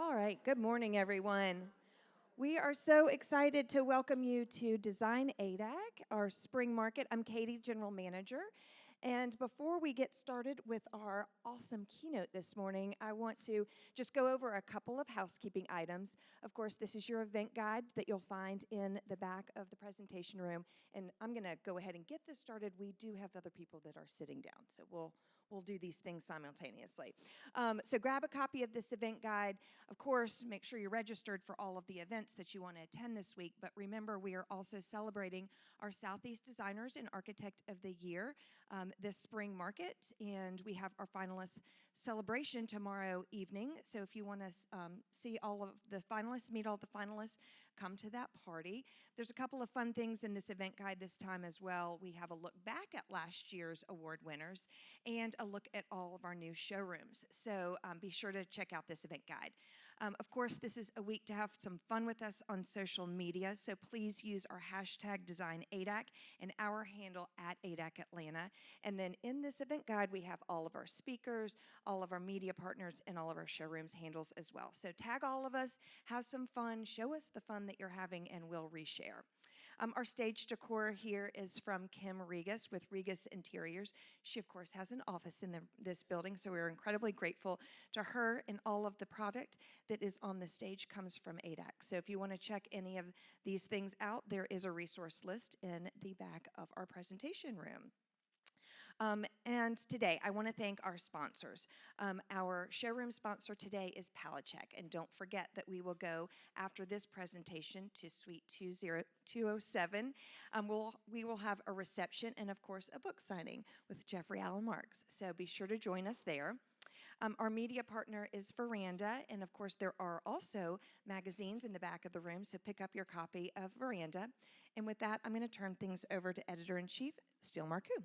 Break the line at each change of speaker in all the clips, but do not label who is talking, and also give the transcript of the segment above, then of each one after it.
All right, good morning, everyone. We are so excited to welcome you to Design ADAC, our spring market. I'm Katie, General Manager. And before we get started with our awesome keynote this morning, I want to just go over a couple of housekeeping items. Of course, this is your event guide that you'll find in the back of the presentation room. And I'm going to go ahead and get this started. We do have other people that are sitting down, so we'll do these things simultaneously. So grab a copy of this event guide. Of course, make sure you're registered for all of the events that you want to attend this week. But remember, we are also celebrating our Southeast Designers and Architect of the Year this spring market. And we have our finalist celebration tomorrow evening. So if you want to see all of the finalists, meet all the finalists, come to that party. There's a couple of fun things in this event guide this time as well. We have a look back at last year's award winners and a look at all of our new showrooms. So be sure to check out this event guide. Of course, this is a week to have some fun with us on social media, so please use our hashtag DesignADAC and our handle at ADAC Atlanta. And then in this event guide, we have all of our speakers, all of our media partners, and all of our showrooms handles as well. So tag all of us, have some fun, show us the fun that you're having, and we'll reshare. Our stage decor here is from Kim Regas with Regas Interiors. She, of course, has an office in this building, so we're incredibly grateful to her, and all of the product that is on the stage comes from ADAC. So if you want to check any of these things out, there is a resource list in the back of our presentation room. And today, I want to thank our sponsors. Our showroom sponsor today is Pallet Check, and don't forget that we will go after this presentation to Suite 207. We will have a reception and, of course, a book signing with Jeffrey Allen Marks, so be sure to join us there. Our media partner is VERANDA, and of course there are also magazines in the back of the room, so pick up your copy of VERANDA. And with that, I'm going to turn things over to Editor-in-Chief Steele Marcoux.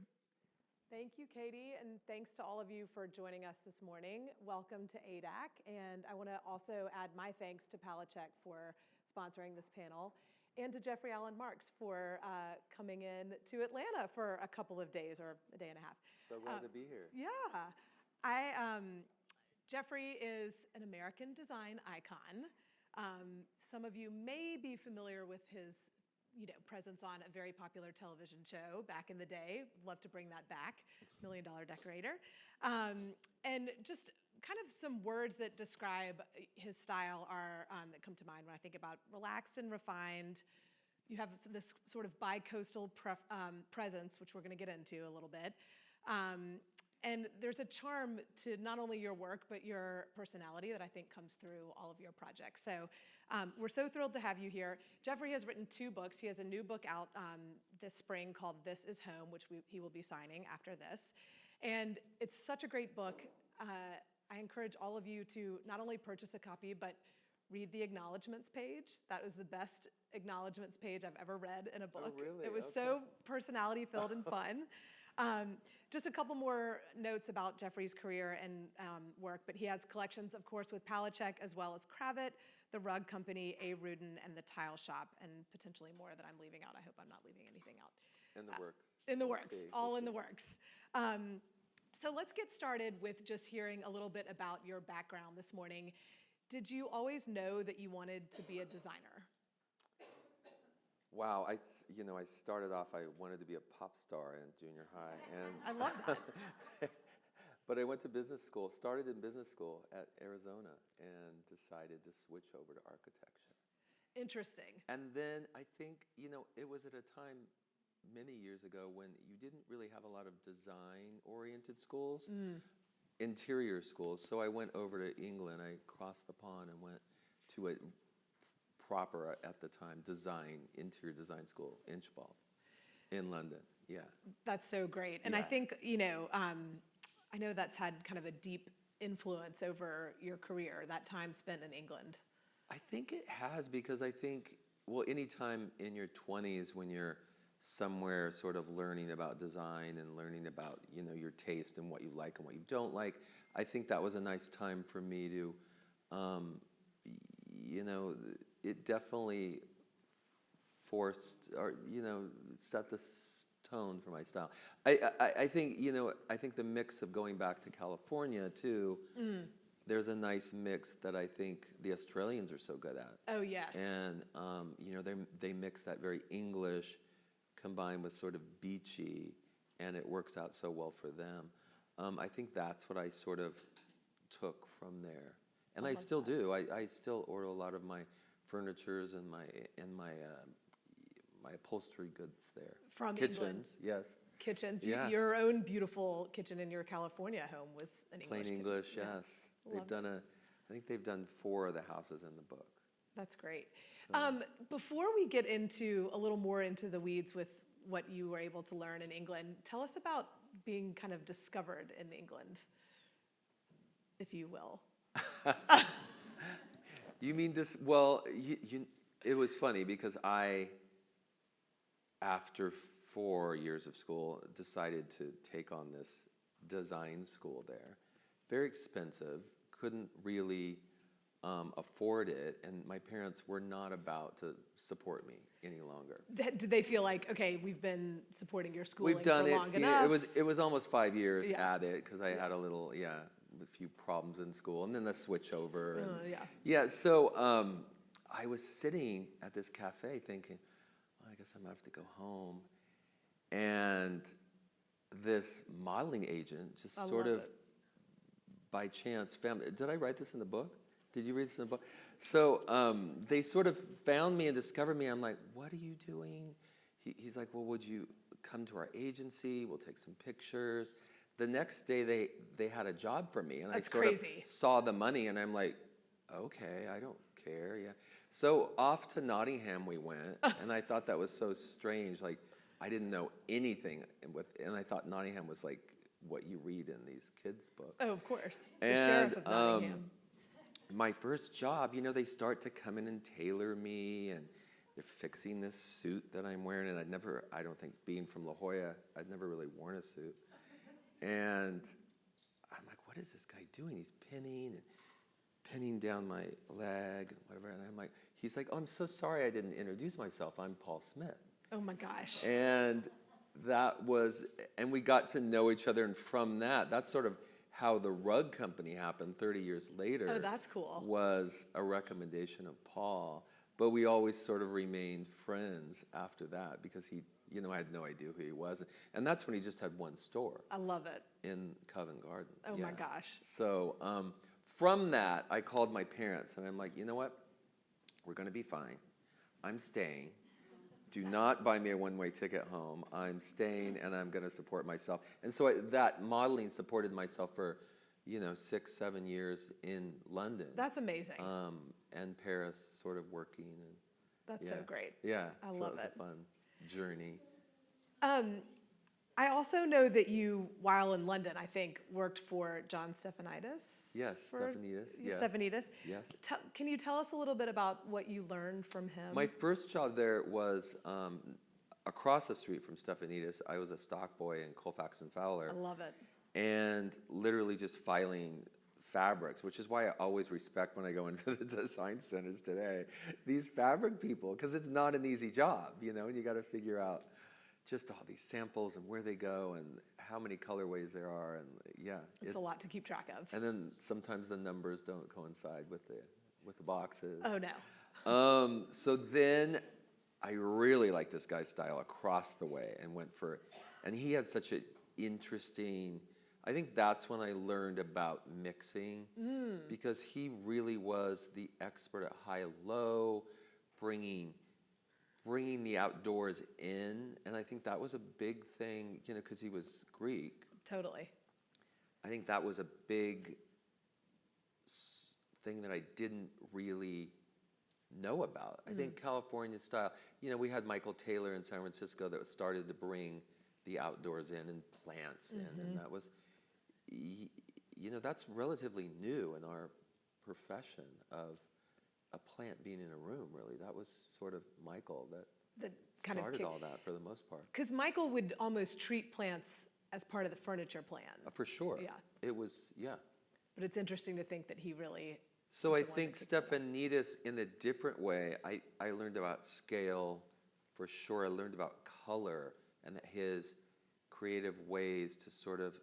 Thank you, Katie, and thanks to all of you for joining us this morning. Welcome to ADAC, and I want to also add my thanks to Pallet Check for sponsoring this panel, and to Jeffrey Allen Marks for coming in to Atlanta for a couple of days, or a day and a half.
So glad to be here.
Yeah. Jeffrey is an American design icon. Some of you may be familiar with his presence on a very popular television show back in the day. Love to bring that back, Million Dollar Decorator. And just kind of some words that describe his style are that come to mind when I think about relaxed and refined. You have this sort of bi-coastal presence, which we're going to get into a little bit. And there's a charm to not only your work, but your personality that I think comes through all of your projects. So we're so thrilled to have you here. Jeffrey has written 2 books. He has a new book out this spring called This Is Home, which he will be signing after this. And it's such a great book. I encourage all of you to not only purchase a copy, but read the acknowledgments page. That was the best acknowledgments page I've ever read in a book.
Oh, really?
It was so personality-filled and fun. Just a couple more notes about Jeffrey's career and work, but he has collections, of course, with Pallet Check, as well as Cravat, the Rug Company, A. Rudin, and the Tile Shop, and potentially more that I'm leaving out. I hope I'm not leaving anything out.
In the works.
In the works, all in the works. So let's get started with just hearing a little bit about your background this morning. Did you always know that you wanted to be a designer?
Wow, I started off, I wanted to be a pop star in junior high. And
I love that.
But I went to business school, started in business school at Arizona, and decided to switch over to architecture.
Interesting.
And then I think, it was at a time many years ago when you didn't really have a lot of design-oriented schools, interior schools. So I went over to England, I crossed the pond and went to a proper, at the time, interior design school, Inchbald, in London. Yeah.
That's so great. And
yeah.
I think, I know that's had kind of a deep influence over your career, that time spent in England.
I think it has, because I think, any time in your 20s when you're somewhere sort of learning about design and learning about, your taste and what you like and what you don't like, I think that was a nice time for me to, it definitely forced, or set the tone for my style. I think the mix of going back to California too, there's a nice mix that I think the Australians are so good at.
Oh, yes.
And, you know, they mix that very English combined with sort of beachy, and it works out so well for them. I think that's what I sort of took from there. And I still do. I still order a lot of my furnitures and my upholstery goods there.
From
kitchens,
England.
yes.
Kitchens.
Yeah.
Your own beautiful kitchen in your California home was an English
Plain
kitchen.
English,
Yeah.
yes.
Love
I think they've done 4 of the houses in the book.
That's great.
So-
Before we get into a little more into the weeds with what you were able to learn in England, tell us about being kind of discovered in England, if you will.
You mean this? Well, it was funny because after 4 years of school, decided to take on this design school there. Very expensive, couldn't really afford it, and my parents were not about to support me any longer.
Did they feel like, okay, we've been supporting your schooling
We've done
for
it.
long
See,
enough?
it was almost 5 years
Yeah.
at it because I had a few problems in school, and then the switch over. And,
Yeah.
Yeah. So I was sitting at this cafe thinking, well, I guess I'm gonna have to go home, and this modeling agent just
I
sort
love
of
it.
by chance found it. Did I write this in the book? Did you read this in the book? So they sort of found me and discovered me. I'm like, what are you doing? He's like, well, would you come to our agency? We'll take some pictures. The next day they had a job for me, and
That's
I sort
crazy.
of saw the money, and I'm like, okay, I don't care. Yeah. So off to Nottingham we went, and I thought that was so strange. Like, I didn't know anything, and I thought Nottingham was like what you read in these kids' books.
Oh, of course. The
And,
sheriff of Nottingham.
My first job, you know, they start to come in and tailor me, and they're fixing this suit that I'm wearing, and I don't think, being from La Jolla, I'd never really worn a suit. And I'm like, what is this guy doing? He's pinning down my leg, and whatever, and he's like, oh, I'm so sorry I didn't introduce myself. I'm Paul Smith.
Oh my gosh.
And we got to know each other, and from that's sort of how the rug company happened 30 years later.
Oh, that's cool.
Was a recommendation of Paul, but we always sort of remained friends after that because he, you know, I had no idea who he was. And that's when he just had one store
I love it.
in Covent Garden.
Oh
Yeah.
my gosh.
So from that, I called my parents, and I'm like, you know what? We're going to be fine. I'm staying. Do not buy me a one-way ticket home. I'm staying, and I'm going to support myself. And so that modeling supported myself for, 6-7 years in London.
That's amazing.
And Paris, sort of working. And
That's so great.
Yeah.
I
so
love
it was
it.
a fun journey.
I also know that you, while in London, I think, worked for John Stefanidis.
Yes, Stefanidis, yes.
Stefanidis.
Yes.
Can you tell us a little bit about what you learned from him?
My first job there was across the street from Stefanidis. I was a stock boy in Colfax and Fowler.
I love it.
And literally just filing fabrics, which is why I always respect when I go into the design centers today, these fabric people, because it's not an easy job, and you got to figure out just all these samples and where they go and how many colorways there are, and
It's a lot to keep track of.
And then sometimes the numbers don't coincide with the boxes.
Oh no.
So then I really liked this guy's style across the way and he had such an interesting, I think that's when I learned about mixing, because he really was the expert at high-low, bringing the outdoors in, and I think that was a big thing, because he was Greek.
Totally.
I think that was a big thing that I didn't really know about. I think California style, we had Michael Taylor in San Francisco that started to bring the outdoors in and plants in, and that was, that's relatively new in our profession of a plant being in a room, really. That was sort of Michael that
kind
started
of
all that for the most part.
Because Michael would almost treat plants as part of the furniture plan.
For sure.
Yeah.
It was, yeah.
But it's interesting to think that he really.
So I
the one
think
that took it
Stefanidis, in a different way, I learned about scale, for sure. I learned about color and his creative ways to sort of,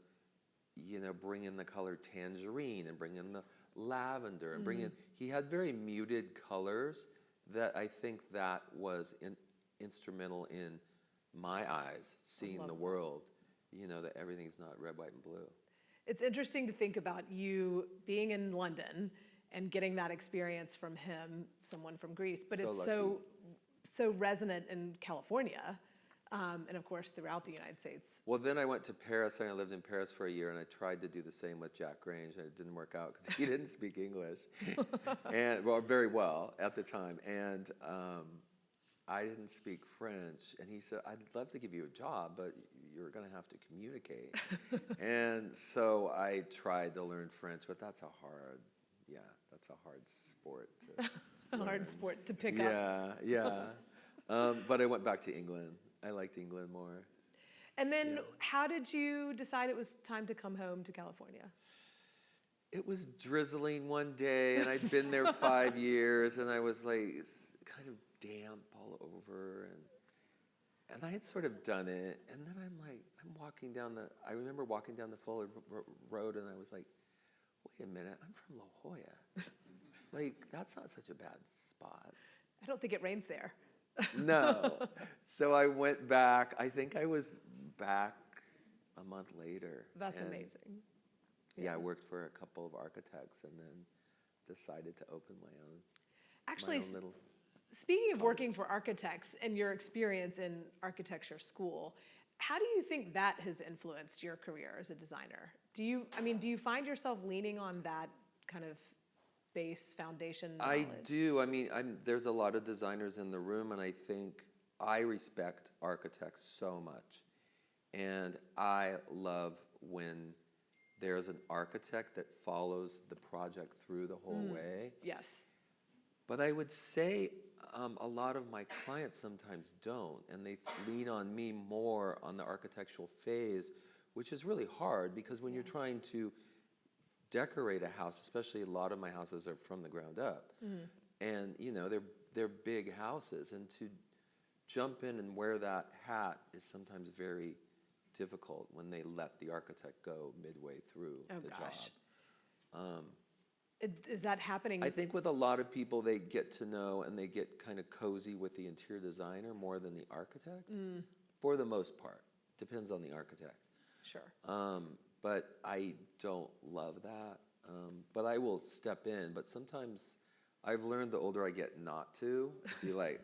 bring in the color tangerine and bring in the lavender and bring in, he had very muted colors that I think that was instrumental in my eyes, seeing the world, you know, that everything's not red, white, and blue.
It's interesting to think about you being in London and getting that experience from him, someone from Greece, but
So
it's
lucky.
so resonant in California, and of course throughout the United States.
Well, then I went to Paris, and I lived in Paris for a year, and I tried to do the same with Jack Grange, and it didn't work out because he didn't speak English, and well, very well at the time, and I didn't speak French, and he said, "I'd love to give you a job, but you're going to have to communicate." And so I tried to learn French, but that's a hard sport to
A hard
learn.
sport to pick up.
Yeah. But I went back to England. I liked England more.
And then how did you decide it was time to come home to California?
It was drizzling one day, and I'd been there 5 years, and I was like kind of damp all over, and I had sort of done it, and then I remember walking down the Fuller Road, and I was like, wait a minute, I'm from La Jolla. Like, that's not such a bad spot.
I don't think it rains there.
No. So I went back. I think I was back a month later.
That's
and,
amazing.
Yeah, I worked for a couple of architects and then decided to open my own.
Actually,
my own little.
speaking of working for architects and your experience in architecture school, how do you think that has influenced your career as a designer? Do you find yourself leaning on that kind of base foundation knowledge?
I do. I mean, there's a lot of designers in the room, and I think I respect architects so much. And I love when there's an architect that follows the project through the whole way.
Yes.
But I would say a lot of my clients sometimes don't, and they lean on me more on the architectural phase, which is really hard because when you're trying to decorate a house, especially a lot of my houses are from the ground up, and you know they're big houses, and to jump in and wear that hat is sometimes very difficult when they let the architect go midway through the job.
Is that happening?
I think with a lot of people, they get to know and they get kind of cozy with the interior designer more than the architect, for the most part. Depends on the architect.
Sure.
But I don't love that. But I will step in. But sometimes I've learned the older I get not to be like,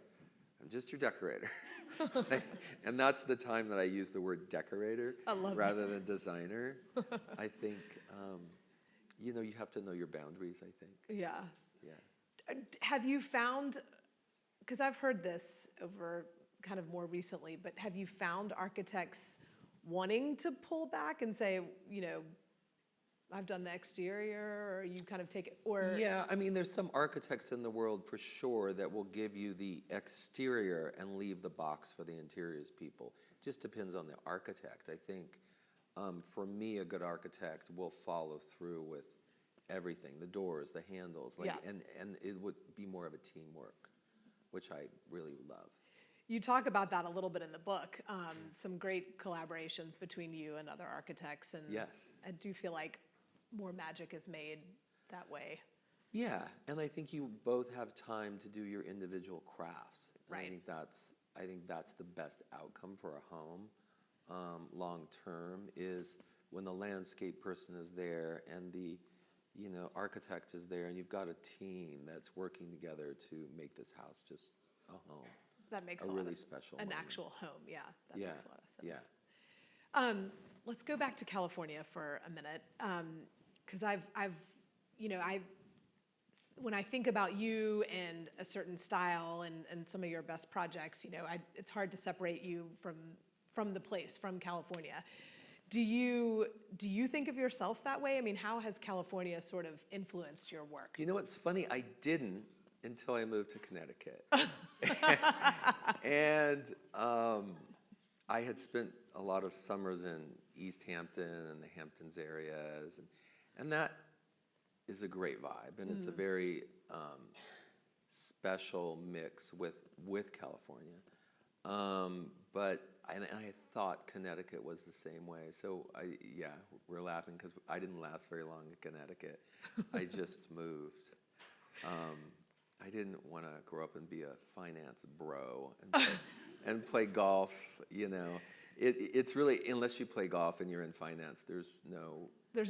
I'm just your decorator. And that's the time that I use the word decorator rather than designer. I think, you know, you have to know your boundaries, I think.
Yeah.
Yeah.
Have you found, because I've heard this over kind of more recently, but have you found architects wanting to pull back and say, you know, I've done the exterior, or you kind of take it, or?
Yeah, I mean, there's some architects in the world for sure that will give you the exterior and leave the box for the interiors people. Just depends on the architect. I think for me, a good architect will follow through with everything, the doors, the handles, like, and it would be more of a teamwork, which I really love.
You talk about that a little bit in the book, some great collaborations between you and other architects, and
Yes.
I do feel like more magic is made that way.
Yeah, and I think you both have time to do your individual crafts. And
Right.
I think that's the best outcome for a home, long term, is when the landscape person is there and the, you know, architect is there, and you've got a team that's working together to make this house just a home.
That makes
A
a lot
really
of
special
an
moment.
actual home. Yeah, that
Yeah,
makes a lot of
yeah.
sense. Let's go back to California for a minute, because when I think about you and a certain style and some of your best projects, you know, it's hard to separate you from the place, from California. Do you think of yourself that way? I mean, how has California sort of influenced your work?
You know what's funny? I didn't until I moved to Connecticut. And I had spent a lot of summers in East Hampton and the Hamptons areas, and that is a great vibe, and it's a very special mix with California. But I thought Connecticut was the same way. So we're laughing because I didn't last very long in Connecticut. I just moved. I didn't want to grow up and be a finance bro and play golf. It's really, unless you play golf and you're in finance, there's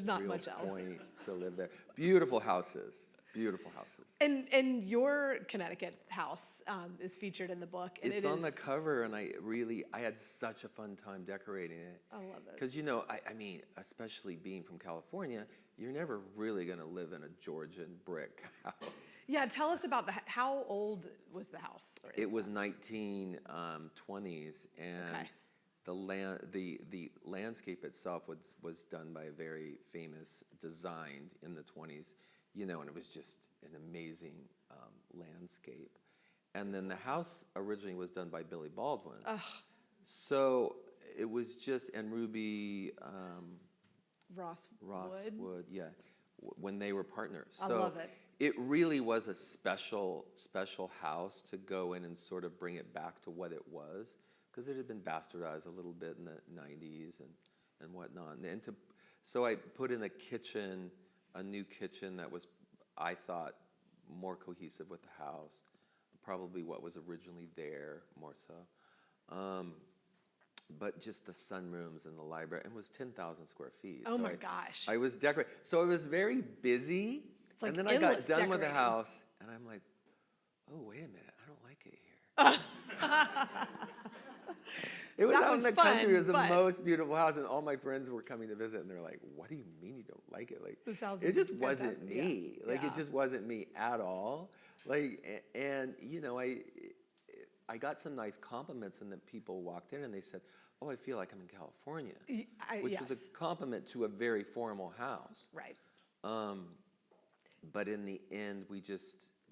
not
real
much else
point to live there. Beautiful houses.
And your Connecticut house is featured in the book. And
it's on the cover, and I had such a fun time decorating it.
I love it.
Because, I mean, especially being from California, you're never really going to live in a Georgian brick house.
Yeah, tell us about how old was the house?
It was 1920s, and the landscape itself was done by a very famous design in the 20s. And it was just an amazing landscape. And then the house originally was done by Billy Baldwin.
Ugh.
So it was just, and Ruby
Ross
Wood, when they were partners.
I love it.
It really was a special house to go in and sort of bring it back to what it was, because it had been bastardized a little bit in the 90s and whatnot. So I put in a new kitchen that was, I thought, more cohesive with the house, probably what was originally there, more so. But just the sunrooms and the library, it was 10,000 square feet.
Oh my gosh.
I was decorating. So it was very busy.
It's like
and then I got done
decorating
with the house, and I'm like, oh, wait a minute, I don't like it here. It was out in the country. It was the most beautiful house, and all my friends were coming to visit, and they're like, "What do you mean you don't like it? Like,
this house
it just wasn't me.
Yeah.
Like, it just wasn't me at all. Like, and I got some nice compliments, and then people walked in and they said, "Oh, I feel like I'm in California," which was a compliment to a very formal house.
Right.
But in the end,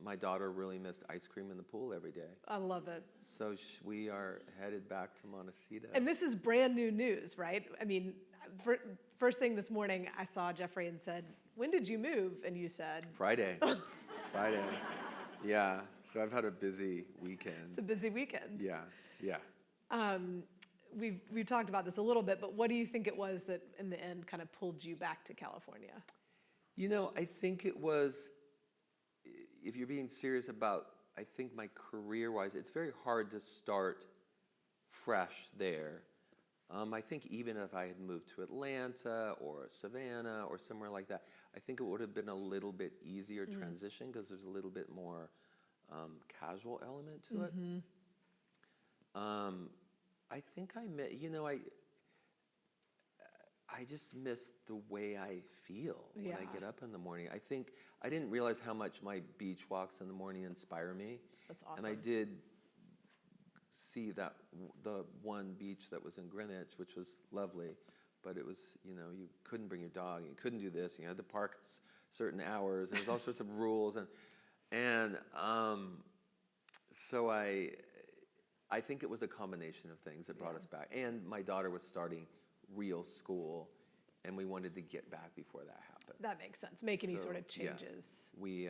my daughter really missed ice cream in the pool every day.
I love it.
So we are headed back to Montecito.
And this is brand new news, right? I mean, first thing this morning, I saw Jeffrey and said, "When did you move?" And you said,
Friday. Friday. Yeah. So I've had a busy weekend.
It's a busy weekend.
Yeah.
We've talked about this a little bit, but what do you think it was that in the end kind of pulled you back to California?
I think it was, if you're being serious about, I think my career-wise, it's very hard to start fresh there. I think even if I had moved to Atlanta or Savannah or somewhere like that, I think it would have been a little bit easier transition, because there's a little bit more casual element to it. I think I met, I just miss the way I feel when I get up in the morning. I think I didn't realize how much my beach walks in the morning inspire me.
That's awesome.
And I did see the one beach that was in Greenwich, which was lovely, but it was, you couldn't bring your dog, and you couldn't do this, and you had to park certain hours, and there's all sorts of rules, and so I think it was a combination of things that brought us back. And my daughter was starting real school, and we wanted to get back before that happened.
That makes sense. Make any sort of changes.
Yeah, we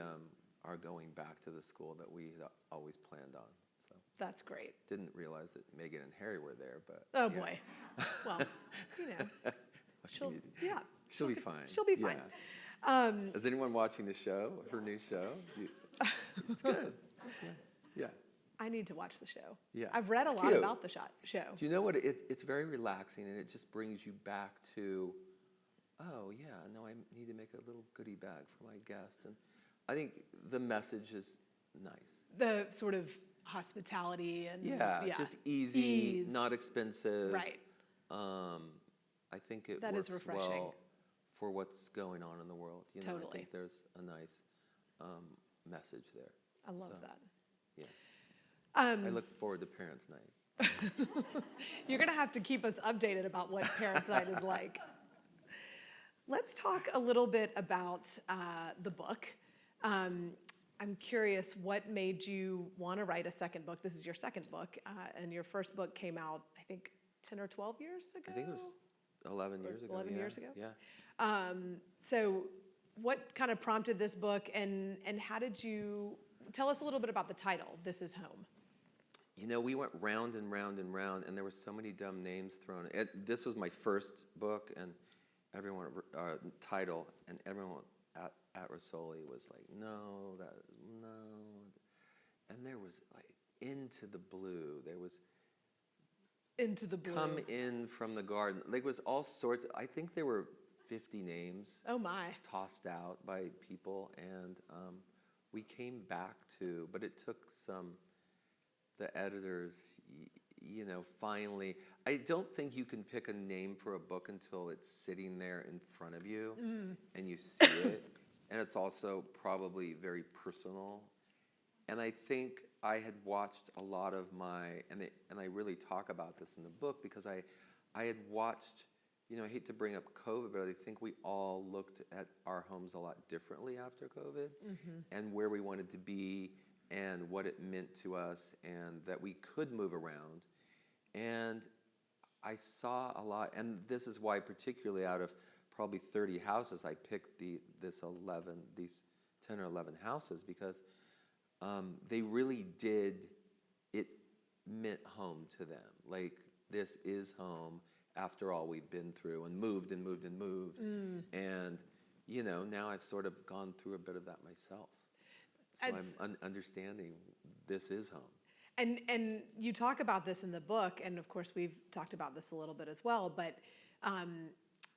are going back to the school that we had always planned on. So
that's great.
Didn't realize that Megan and Harry were there, but
boy. Well, she'll
be fine.
She'll be fine.
Yeah. Is anyone watching the show? Her new show? It's good. Yeah.
I need to watch the show.
Yeah.
I've read a lot about the show.
Do you know what? It's very relaxing, and it just brings you back to, oh, yeah, no, I need to make a little goodie bag for my guest. And I think the message is nice.
The sort of hospitality and...
just easy, not expensive.
Right.
I think it
that
works
is refreshing.
well for what's going on in the world.
Totally.
I think there's a nice message there.
I love that.
Yeah. I look forward to Parents' Night.
You're going to have to keep us updated about what Parents' Night is like. Let's talk a little bit about the book. I'm curious, what made you want to write a second book? This is your second book, and your first book came out, I think, 10 or 12 years ago?
I think it was 11 years ago.
11 years ago?
Yeah.
So what kind of prompted this book, and how did you... Tell us a little bit about the title, This Is Home.
we went round and round and round, and there were so many dumb names thrown. This was my first book, and everyone title, and everyone at Rosoli was like, no, and there was like Into the Blue. There was
Into the Blue.
Come In from the Garden. Like, it was all sorts. I think there were 50 names.
Oh my.
Tossed out by people, and we came back to, but it took the editors, finally. I don't think you can pick a name for a book until it's sitting there in front of you and you see it, and it's also probably very personal. And I think I had watched a lot of and I really talk about this in the book because I had watched, I hate to bring up COVID, but I think we all looked at our homes a lot differently after COVID and where we wanted to be and what it meant to us and that we could move around. And I saw a lot, and this is why particularly out of probably 30 houses, I picked these 10 or 11 houses because they really did, it meant home to them. Like, this is home after all we've been through and moved and moved and moved. And, now I've sort of gone through a bit of that myself. So I'm understanding this is home.
And you talk about this in the book, and of course we've talked about this a little bit as well, but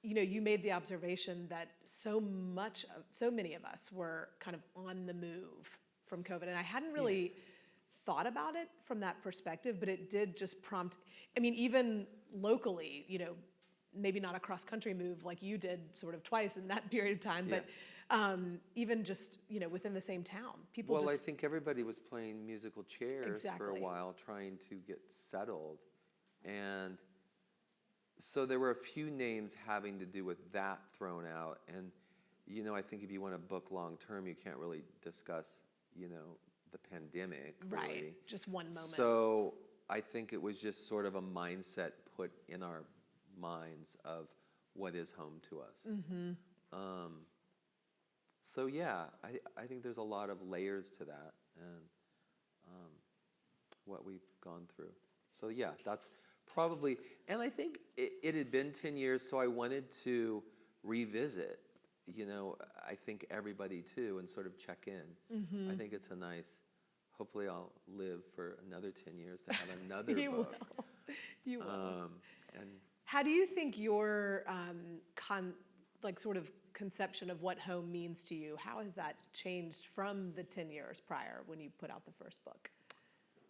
you made the observation that so many of us were kind of on the move from COVID, and I hadn't really thought about it from that perspective, but it did just prompt, even locally, maybe not a cross-country move like you did sort of twice in that period of time, but even just, within the same town.
I think everybody was playing musical chairs for a while, trying to get settled. And so there were a few names having to do with that thrown out. And, I think if you want to book long-term, you can't really discuss, the pandemic.
Right,
really.
just one moment.
So I think it was just sort of a mindset put in our minds of what is home to us. So yeah, I think there's a lot of layers to that and what we've gone through. So yeah, that's probably, and I think it had been 10 years, so I wanted to revisit, I think everybody too, and sort of check in. I think it's a nice, hopefully I'll live for another 10 years to have another book.
You will.
And
how do you think your sort of conception of what home means to you, how has that changed from the 10 years prior when you put out the first book?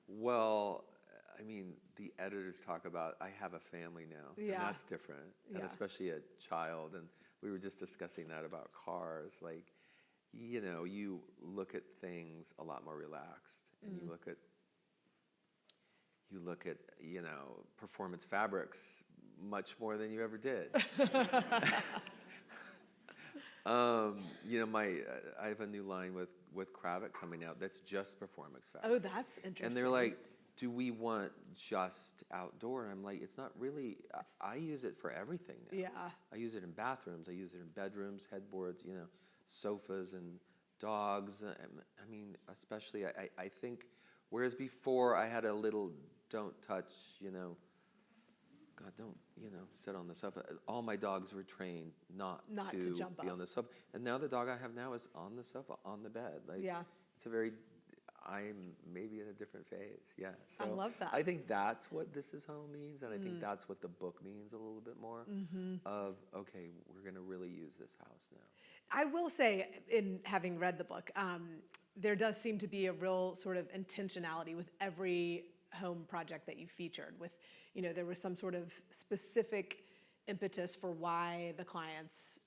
Well, the editors talk about, I have a family now, and that's different, and especially a child, and we were just discussing that about cars, like, you look at things a lot more relaxed, and you look at, performance fabrics much more than you ever did. I have a new line with Kravet coming out that's just performance fabric.
Oh, that's interesting.
And they're like, do we want just outdoor? And I'm like, it's not really, I use it for everything now.
Yeah.
I use it in bathrooms, I use it in bedrooms, headboards, sofas and dogs. Especially, I think, whereas before I had a little don't touch, God, don't, sit on the sofa. All my dogs were trained not to
jump
be
up
on the sofa. And now the dog I have now is on the sofa, on the bed. Like, I'm maybe in a different phase, yeah. So
I love that.
I think that's what this is home means, and I think that's what the book means a little bit more, of, okay, we're gonna really use this house now.
I will say, in having read the book, there does seem to be a real sort of intentionality with every home project that you featured. With, there was some sort of specific impetus for why the clients,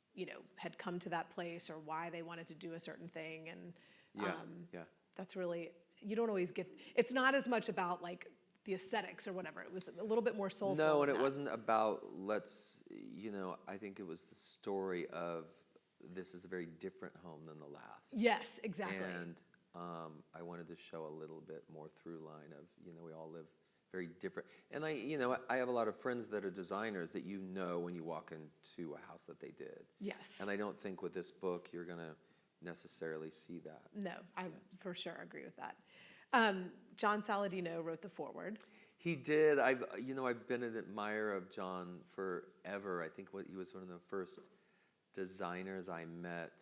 had come to that place or why they wanted to do a certain thing, and that's really, you don't always get. It's not as much about like the aesthetics or whatever. It was a little bit more soulful.
No, and it wasn't about I think it was the story of this is a very different home than the last.
Yes, exactly.
And I wanted to show a little bit more through line of, we all live very different. And I have a lot of friends that are designers that when you walk into a house that they did.
Yes.
And I don't think with this book you're going to necessarily see that.
No, I for sure agree with that. John Saladino wrote the foreword.
He did. I've been an admirer of John forever. I think he was one of the first designers I met.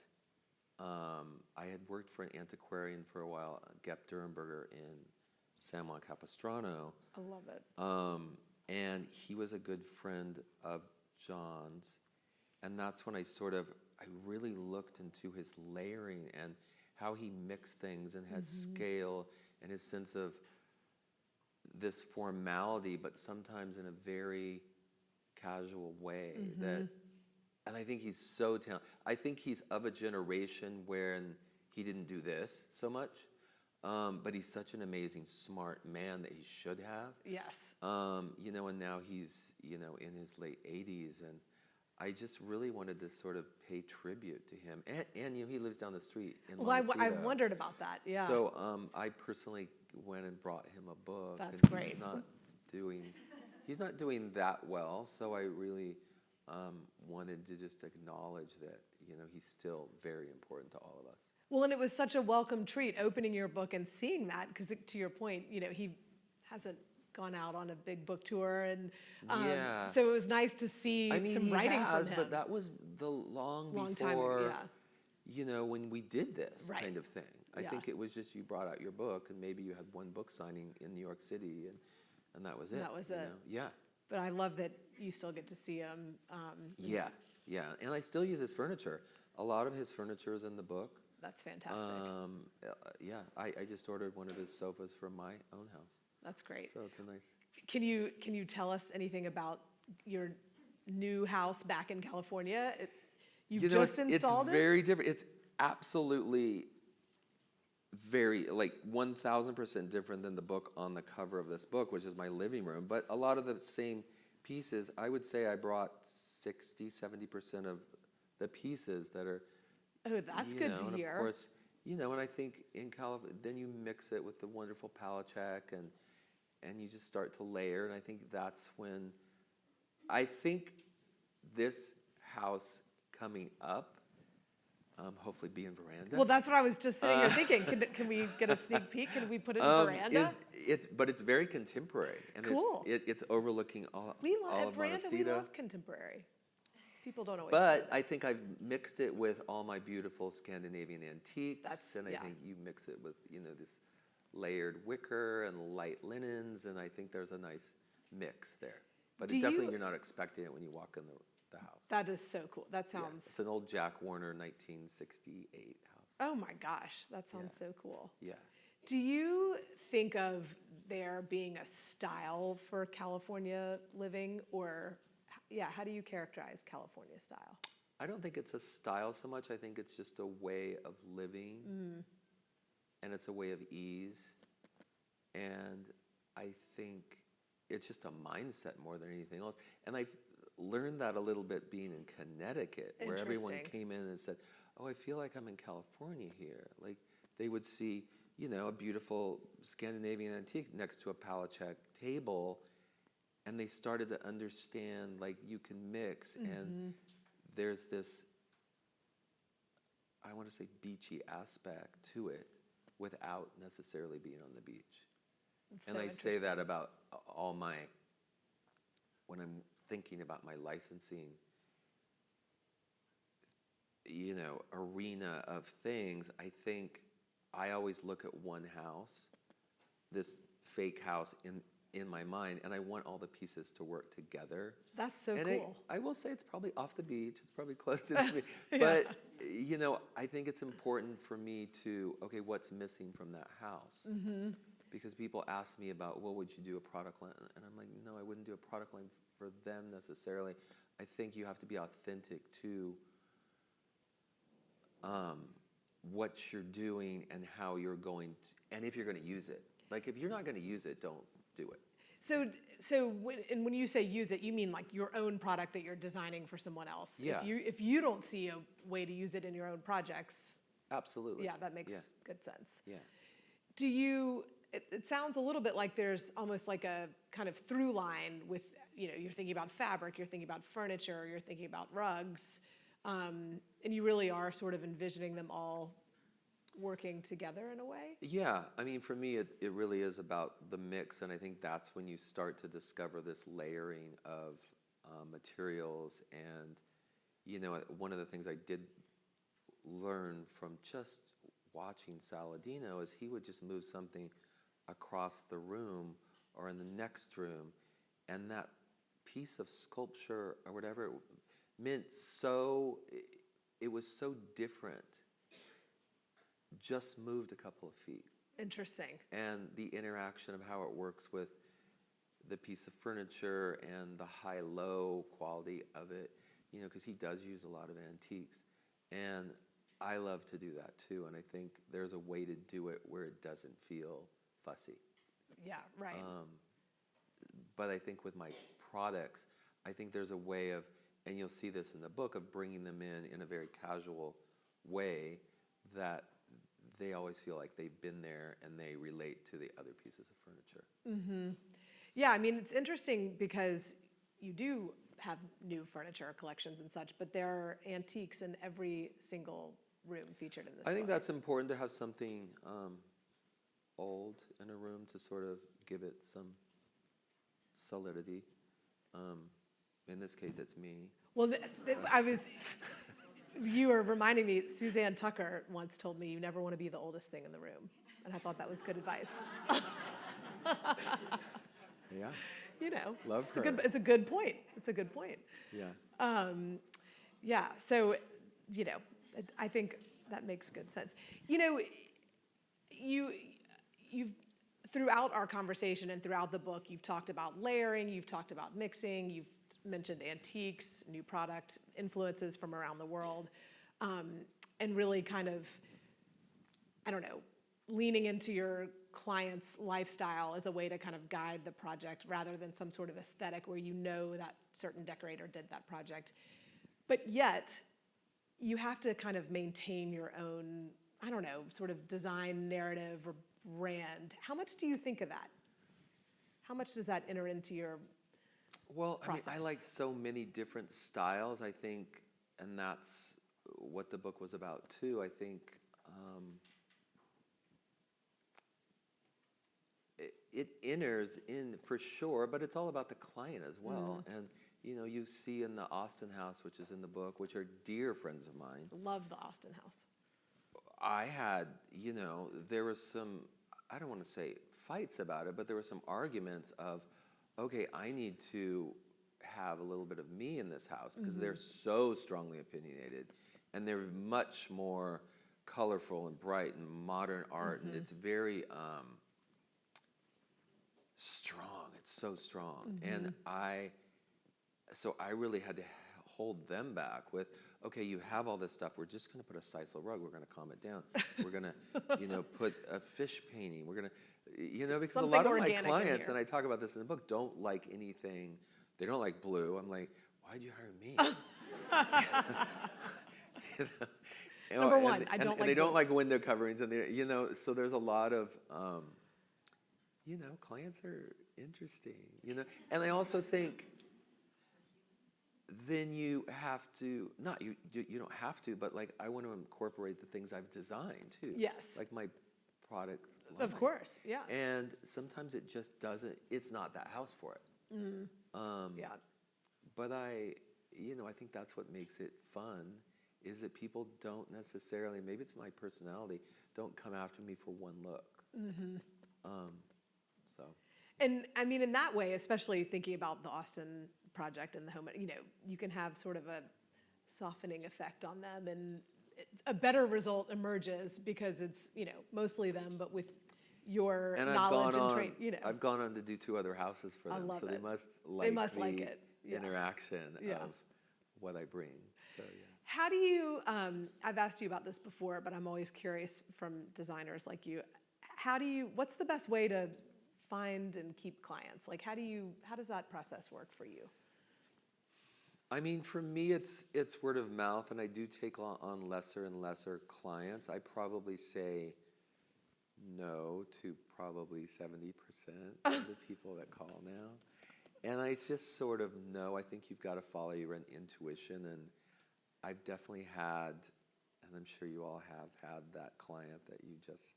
I had worked for an antiquarian for a while, Gep Durenberger in San Juan Capistrano.
I love it.
And he was a good friend of John's. And that's when I really looked into his layering and how he mixed things and his scale and his sense of this formality, but sometimes in a very casual way. And I think he's so talented. I think he's of a generation when he didn't do this so much, but he's such an amazing, smart man that he should have.
Yes.
And now he's, in his late 80s, and I just really wanted to sort of pay tribute to him. And he lives down the street in Montecito.
I wondered about that, yeah.
So I personally went and brought him a book.
That's
and
great.
He's not doing that well, so I really wanted to just acknowledge that, he's still very important to all of us.
Well, and it was such a welcome treat opening your book and seeing that, because to your point, he hasn't gone out on a big book tour, and so it was nice to see some writing from him.
But that was the long
time
before,
yeah.
When we did this
Right.
kind of thing. I think it was just you brought out your book, and maybe you had one book signing in New York City, and that was it.
That was it.
Yeah.
But I love that you still get to see him.
Yeah. And I still use his furniture. A lot of his furniture is in the book.
That's fantastic.
I just ordered one of his sofas for my own house.
That's great.
So it's a nice.
Can you tell us anything about your new house back in California? You've just installed it?
It's very different. It's absolutely very, 1,000% different than the book on the cover of this book, which is my living room. But a lot of the same pieces, I would say I brought 60, 70% of the pieces that are.
Oh, that's good to
and
hear.
Of course, and I think in California, then you mix it with the wonderful pallet check, and you just start to layer. And I think that's when, I think this house coming up, hopefully be in Veranda.
Well, that's what I was just sitting here thinking. Can we get a sneak peek? Can we put it in Veranda?
But it's very contemporary, and
cool.
it's overlooking all of
Veranda. We
Montecito.
love contemporary. People don't always.
But I think I've mixed it with all my beautiful Scandinavian antiques, and I think you mix it with this layered wicker and light linens, and I think there's a nice mix there. But definitely you're not expecting it when you walk in the house.
That is so cool. That sounds.
Yeah, it's an old Jack Warner 1968 house.
Oh my gosh, that sounds so cool.
Yeah.
Do you think of there being a style for California living, or how do you characterize California style?
I don't think it's a style so much. I think it's just a way of living, and it's a way of ease. And I think it's just a mindset more than anything else. And I've learned that a little bit being in Connecticut, where everyone came in and said, oh, I feel like I'm in California here. Like they would see, a beautiful Scandinavian antique next to a pallet check table, and they started to understand, you can mix, and there's this, I want to say, beachy aspect to it without necessarily being on the beach.
It's
and
so
I say that about when I'm thinking about my licensing, arena of things, I think I always look at one house, this fake house in my mind, and I want all the pieces to work together.
That's so
and
cool.
I will say it's probably off the beach. It's probably close to the beach. But, I think it's important for me to, what's missing from that house? Because people ask me about, well, would you do a product line? And I'm like, no, I wouldn't do a product line for them necessarily. I think you have to be authentic to what you're doing and how you're going to, and if you're going to use it. If you're not going to use it, don't do it.
So when you say use it, you mean your own product that you're designing for someone else.
Yeah.
If you don't see a way to use it in your own projects.
Absolutely.
Yeah, that makes good sense.
Yeah.
Do you? It sounds a little bit like there's almost like a kind of through line with you're thinking about fabric, you're thinking about furniture, you're thinking about rugs, and you really are sort of envisioning them all working together in a way?
Yeah, I mean, for me, it really is about the mix, and I think that's when you start to discover this layering of materials. And, one of the things I did learn from just watching Saladino is he would just move something across the room or in the next room, and that piece of sculpture or whatever it meant it was so different, just moved a couple of feet.
Interesting.
And the interaction of how it works with the piece of furniture and the high-low quality of it, because he does use a lot of antiques. And I love to do that too, and I think there's a way to do it where it doesn't feel fussy.
Yeah, right.
But I think with my products, I think there's a way of, and you'll see this in the book, of bringing them in a very casual way that they always feel like they've been there and they relate to the other pieces of furniture.
Yeah, I mean, it's interesting because you do have new furniture collections and such, but there are antiques in every single room featured in this book.
I think that's important to have something old in a room to sort of give it some solidity. In this case, it's me.
Well, you were reminding me, Suzanne Tucker once told me, you never want to be the oldest thing in the room. And I thought that was good advice.
Yeah.
Love
her.
It's a good point. It's a good point.
Yeah.
Yeah, so, I think that makes good sense. You've throughout our conversation and throughout the book, you've talked about layering, you've talked about mixing, you've mentioned antiques, new product influences from around the world, and really kind of, leaning into your client's lifestyle as a way to kind of guide the project rather than some sort of aesthetic where that certain decorator did that project. But yet, you have to kind of maintain your own, sort of design narrative or brand. How much do you think of that? How much does that enter into your process?
I like so many different styles, I think, and that's what the book was about too. I think it enters in for sure, but it's all about the client as well. And you see in the Austin house, which is in the book, which are dear friends of mine.
Love the Austin house.
I had, there was some, I don't want to say fights about it, but there were some arguments of, okay, I need to have a little bit of me in this house because they're so strongly opinionated and they're much more colorful and bright and modern art, and it's very strong. It's so strong. And so I really had to hold them back with, okay, you have all this stuff. We're just going to put a sisal rug. We're going to calm it down. We're going to, put a fish painting. We're going to, because
Something
a lot of my
organic in
clients,
here.
and I talk about this in the book, don't like anything. They don't like blue. I'm like, why'd you hire me?
Number one, I don't
and
like
they don't
blue.
like window coverings, and they, so there's a lot of, clients are interesting, and I also think then you have to, not you don't have to, but like I want to incorporate the things I've designed too.
Yes.
Like my product line.
Of course, yeah.
And sometimes it just doesn't, it's not that house for it.
Yeah.
But I think that's what makes it fun, is that people don't necessarily, maybe it's my personality, don't come after me for one look. So.
And I mean, in that way, especially thinking about the Austin project and the home, you can have sort of a softening effect on them, and a better result emerges because it's, mostly them, but with your knowledge and training.
I've gone on to do 2 other houses for them, so they must like
it. Yeah.
Interaction of what I bring. So yeah.
How do you? I've asked you about this before, but I'm always curious from designers like you. What's the best way to find and keep clients? Like, how does that process work for you?
I mean, for me, it's word of mouth, and I do take on lesser and lesser clients. I probably say no to probably 70% of the people that call now. And I just sort of know, I think you've got to follow your own intuition, and I've definitely had, and I'm sure you all have had that client that you just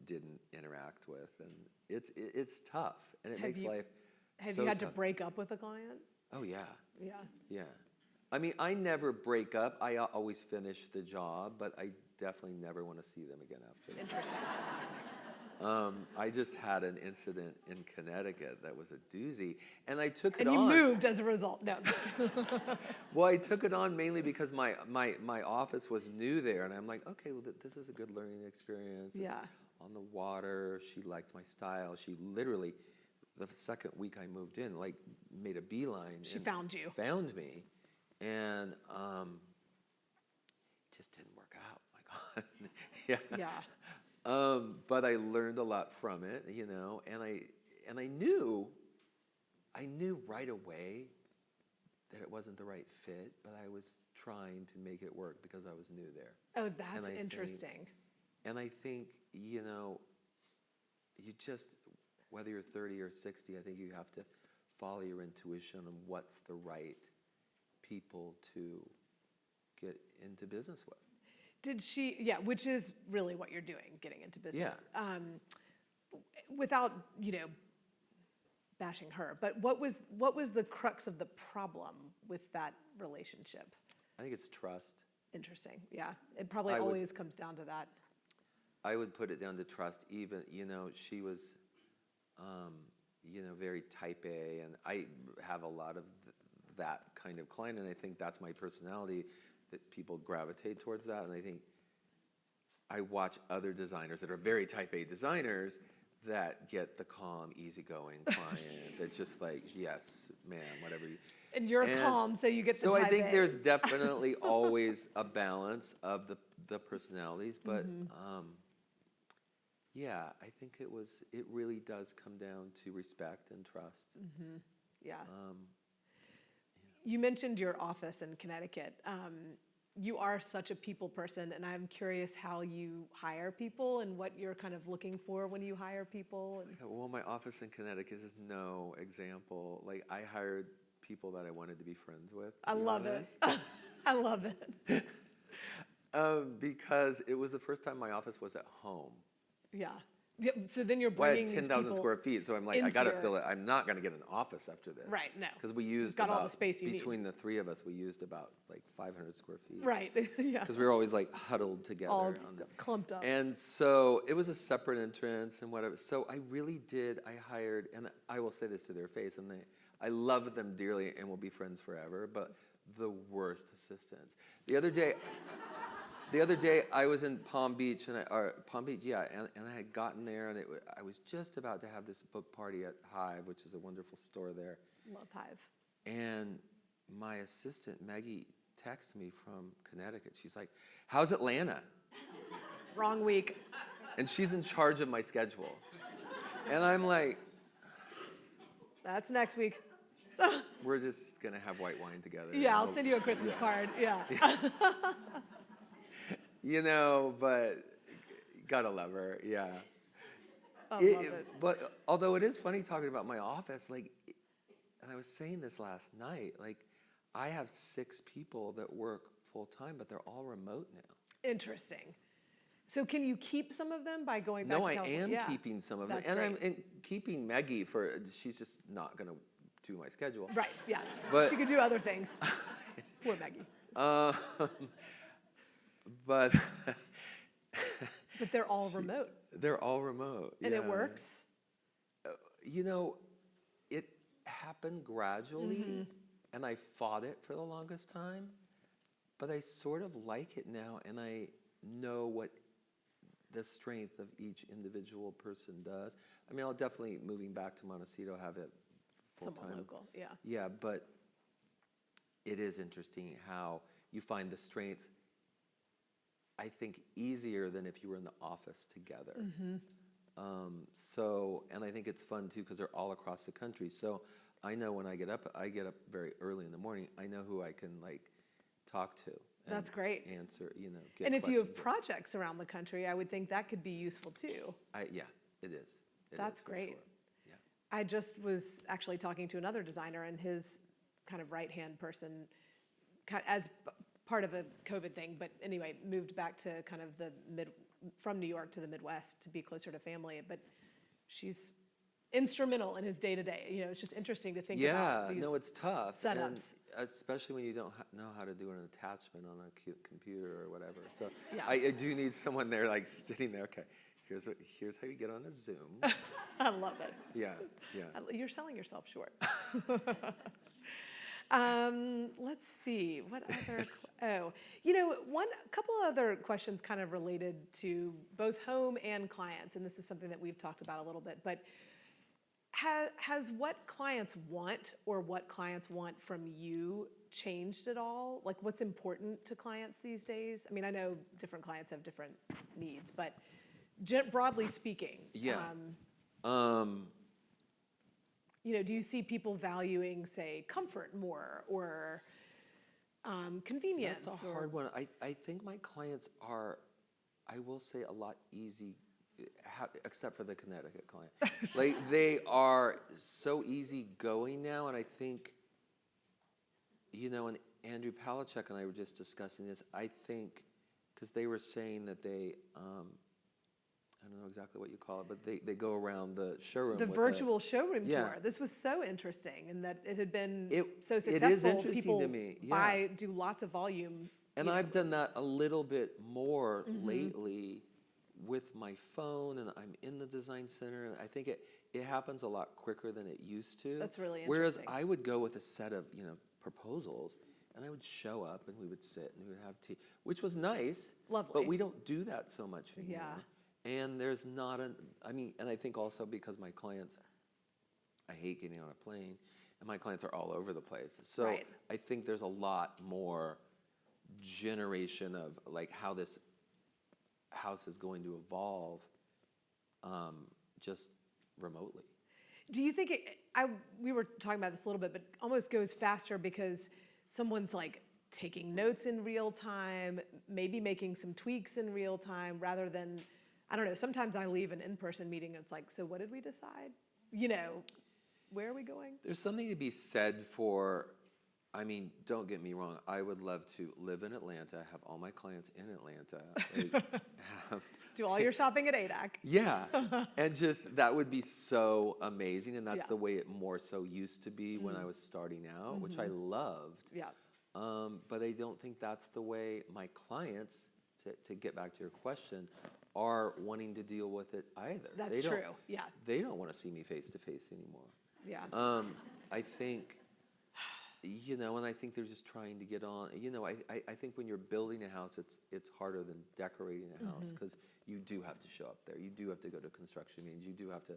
didn't interact with, and it's tough, and it
Have
makes
you-
life
Have
so
you had to
tough.
break up with a client?
Oh yeah,
Yeah.
yeah. I mean, I never break up. I always finish the job, but I definitely never want to see them again after that.
Interesting.
I just had an incident in Connecticut that was a doozy, and I took it
And you
on.
moved as a result. No.
Well, I took it on mainly because my office was new there, and I'm like, okay, well, this is a good learning experience. It's
Yeah.
on the water. She liked my style. She literally, the second week I moved in, like made a beeline.
She
and
found you.
Found me, and it just didn't work out. My God. Yeah.
Yeah.
But I learned a lot from it, you know, and I knew right away that it wasn't the right fit, but I was trying to make it work because I was new there.
Oh, that's
I think-
interesting.
And I think, you know, you just, whether you're 30 or 60, I think you have to follow your intuition on what's the right people to get into business with.
Did she, yeah, which is really what you're doing, getting into business. Without, bashing her, but what was the crux of the problem with that relationship?
I think it's trust.
Interesting, yeah. It probably
I would-
always comes down to that.
I would put it down to trust. Even, she was, very type A, and I have a lot of that kind of client, and I think that's my personality, that people gravitate towards that. And I think I watch other designers that are very type A designers that get the calm, easygoing client that's just like, yes, ma'am, whatever you.
And you're
And
calm, so you get the
So I
type
think there's
As.
definitely always a balance of the personalities, but yeah, I think it really does come down to respect and trust.
Yeah. You mentioned your office in Connecticut. You are such a people person, and I'm curious how you hire people and what you're kind of looking for when you hire people. And
Well, my office in Connecticut is no example. Like, I hired people that I wanted to be friends with.
I love it. I love it.
Because it was the first time my office was at home.
Yeah. So then you're
Well, I
bringing
had
these
10,000
people
square feet, so I'm like, I
into
got to
your-
fill it. I'm not going to get an office after this.
Right, no.
Because we used
got all the
about,
space you need.
between the three of us, we used about like 500 square feet.
Right. Yeah.
Because we were always like huddled together.
All
on the,
clumped up.
And so it was a separate entrance and whatever. So I really did. I hired, and I will say this to their face, and I love them dearly and will be friends forever, but the worst assistants. The other day I was in Palm Beach, and I had gotten there, and I was just about to have this book party at Hive, which is a wonderful store there.
Love Hive.
And my assistant, Maggie, texted me from Connecticut. She's like, "How's Atlanta?"
Wrong week.
And she's in charge of my schedule. And I'm like,
That's next week.
we're just going to have white wine together.
Yeah, I'll send you a Christmas card. Yeah.
But gotta love her, yeah.
I love it.
But although it is funny talking about my office, like, and I was saying this last night, like, I have 6 people that work full time, but they're all remote now.
Interesting. So can you keep some of them by going back
No,
to
I
California?
am
Yeah.
keeping some of them,
That's
and
great.
I'm keeping Maggie she's just not gonna do my schedule.
Right, yeah.
But-
She could do other things. Poor Maggie.
But
But they're all remote.
they're all remote.
And it
yeah.
works?
It happened gradually,
Mm-hmm.
and I fought it for the longest time, but I sort of like it now, and I know what the strength of each individual person does. I mean, I'll definitely, moving back to Montecito, have it full-time.
Someone local, yeah.
Yeah, but it is interesting how you find the strengths, I think, easier than if you were in the office together. And I think it's fun too because they're all across the country. So I know when I get up very early in the morning. I know who I can talk to. And
That's great.
Answer, get
And if you have
questions.
projects around the country, I would think that could be useful too.
Yeah, it is. It
That's
is for
great.
sure. Yeah.
I just was actually talking to another designer, and his kind of right-hand person, as part of a COVID thing, but anyway, moved back to kind of from New York to the Midwest to be closer to family. But she's instrumental in his day-to-day. You know, it's just interesting to think about these
no, it's tough.
setups.
And especially when you don't know how to do an attachment on a computer or whatever. So
Yeah.
I do need someone there like sitting there, okay, here's how you get on a Zoom.
I love it.
Yeah.
You're selling yourself short. Let's see, what other, couple other questions kind of related to both home and clients, and this is something that we've talked about a little bit, but has what clients want or what clients want from you changed at all? Like what's important to clients these days? I mean, I know different clients have different needs, but broadly speaking.
Yeah.
Do you see people valuing, say, comfort more or convenience?
That's a hard one. I think my clients are, I will say, a lot easy, except for the Connecticut client. Like, they are so easygoing now, and I think, and Andrew Palachuk and I were just discussing this, I think, because they were saying that they, I don't know exactly what you call it, but they go around the showroom.
The
with
virtual showroom
Yeah.
tour. This was so interesting in that it had been so
It
successful.
is interesting
People
to me. Yeah.
do lots of volume.
And I've done that a little bit more lately with my phone, and I'm in the design center, and I think it happens a lot quicker than it used to.
That's really
Whereas
interesting.
I would go with a set of, proposals, and I would show up, and we would sit, and we would have tea, which was nice.
Lovely.
But we don't do that so much anymore.
Yeah.
And there's not and I think also because my clients, I hate getting on a plane, and my clients are all over the place. So
Right.
I think there's a lot more generation of like how this house is going to evolve just remotely.
Do you think we were talking about this a little bit, but almost goes faster because someone's like taking notes in real time, maybe making some tweaks in real time rather than, I don't know, sometimes I leave an in-person meeting and it's like, so what did we decide? Where are we going?
There's something to be said for, don't get me wrong, I would love to live in Atlanta, have all my clients in Atlanta,
Do all your shopping at ADAC.
Yeah, and just that would be so amazing, and that's
Yeah.
the way it more so used to be when I was starting out, which I loved.
Yeah.
But I don't think that's the way my clients, to get back to your question, are wanting to deal with it either.
That's true. Yeah.
They don't want to see me face to face anymore.
Yeah.
I think, and I think they're just trying to get on. I think when you're building a house, it's harder than decorating a house because you do have to show up there. You do have to go to construction meetings. You do have to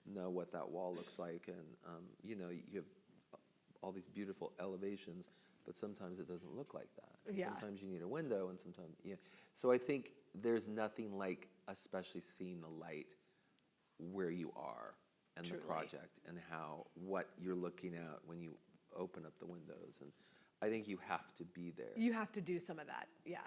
know what that wall looks like, and you have all these beautiful elevations, but sometimes it doesn't look like that. And
Yeah.
Sometimes you need a window, and sometimes So I think there's nothing like especially seeing the light where you are and
Truly.
the project and what you're looking at when you open up the windows, and I think you have to be there.
You have to do some of that, yeah.